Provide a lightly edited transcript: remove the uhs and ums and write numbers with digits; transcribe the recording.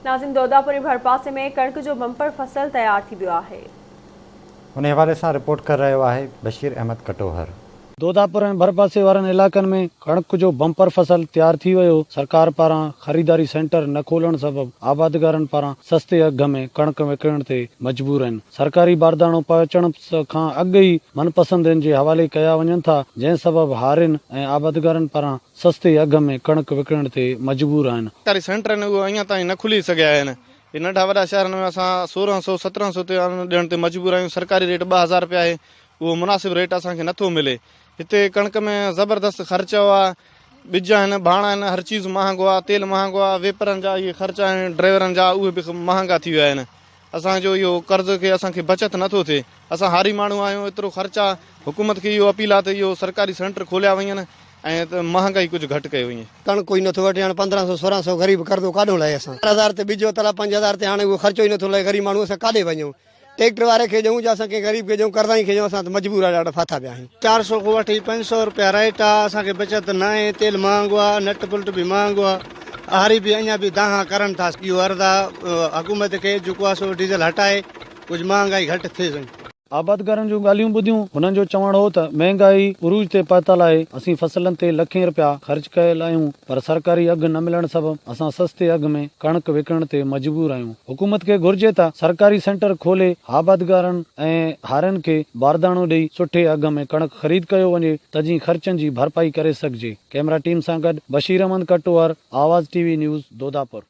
नाज़िम, दोदापुरी भरपासे में कणक जो बंपर फसल तैयार थी वियो आहे। उन हवाले से रिपोर्ट कर रहा है बशीर अहमद कटोहर। दोदापुर ऐं भरपासे वारनि इलाक़नि में कणक जो बंपर फसल तैयार थी वियो। सरकार पारां ख़रीदारी सेंटर न खोलण सबबि आबादगारनि पारां सस्ते अघ में कणक विकिणण ते मजबूर आहिनि। सरकारी बारदानो पहुचण खां अॻु ई मनपसंदियुनि जे हवाले कया वञनि था, जंहिं सबबि हारियुनि ऐं आबादगारनि पारां सस्ते अघ में कणक विकिणण ते मजबूर आहिनि। सरकारी सेंटर आहिनि उहे अञा ताईं न खुली सघिया आहिनि। नंढा वॾा शहरनि में असां 1600-1700 ते ॾियण ते मजबूर आहियूं। सरकारी रेट 2000 रुपया आहे, उहो मुनासिबु रेट असांखे नथो मिले। हिते कणक में ज़बरदस्त ख़र्चो आहे, ॿिज आहिनि, भाण आहिनि, हर चीज़ महांगो आहे, तेल महांगो आहे, वेपरनि जा इहे ख़र्चा आहिनि, ड्राइवरनि जा उहे बि महांगा थी विया आहिनि। असांजो इहो कर्ज़ खे असांखे बचत नथो थिए। असां हारी माण्हू आहियूं, एतिरो ख़र्चा। हुकूमत खे इहो अपील आहे त इहो सरकारी सेंटर खोलिया वञनि ऐं महांगाई कुझु घटि कई वञे। कणक कोई नथो वठे, हाणे 1500-1600 ग़रीब कर्ज़ो काॾो लाहे। असां 4000 ते ॿिज वरितल 5000 ते, हाणे उहो ख़र्चो ई नथो लहे। ग़रीब माण्हू असां काॾे वञूं? ट्रैक्टर वारे खे ॾियूं या असांखे ग़रीब खे ॾियूं, कर्ज़ा खे ॾियूं, असां त मजबूर आहे, ॾाढा फाथा पिया आहियूं। 400 खां वठी 500 रुपया रेट आहे, असांखे बचत न आहे। तेल महांगो आहे, नट बुल्ट बि महांगो आहे, हारी बि अञा बि दाहा करनि था। इहो अर्ज़ु आहे हुकूमत खे जेको आहे सो डीज़ल हटाए, कुझु महांगाई घटि थिए। आबादगारनि जूं ॻाल्हियूं ॿुधियूं। हुननि जो चवणु हो त महांगाई उरूज ते पहुतल आहे। असीं फसलनि ते लखें रुपया ख़र्च कयल आहियूं, पर सरकारी अघु न मिलण सबबि असां सस्ते अघ में कणक विकिणण ते मजबूर आहियूं। हुकूमत खे घुर्जे त सरकारी सेंटर खोले आबादगारनि ऐं हारियुनि खे बारदानो ॾेई सुठे अघ में कणक ख़रीद कयो वञे, तॾहिं ख़र्चनि जी भरपाई करे सघिजे। कैमरा टीम सां गॾु बशीर अहमद कटोहर, आवाज़ टीवी न्यूज़, दोदापुर।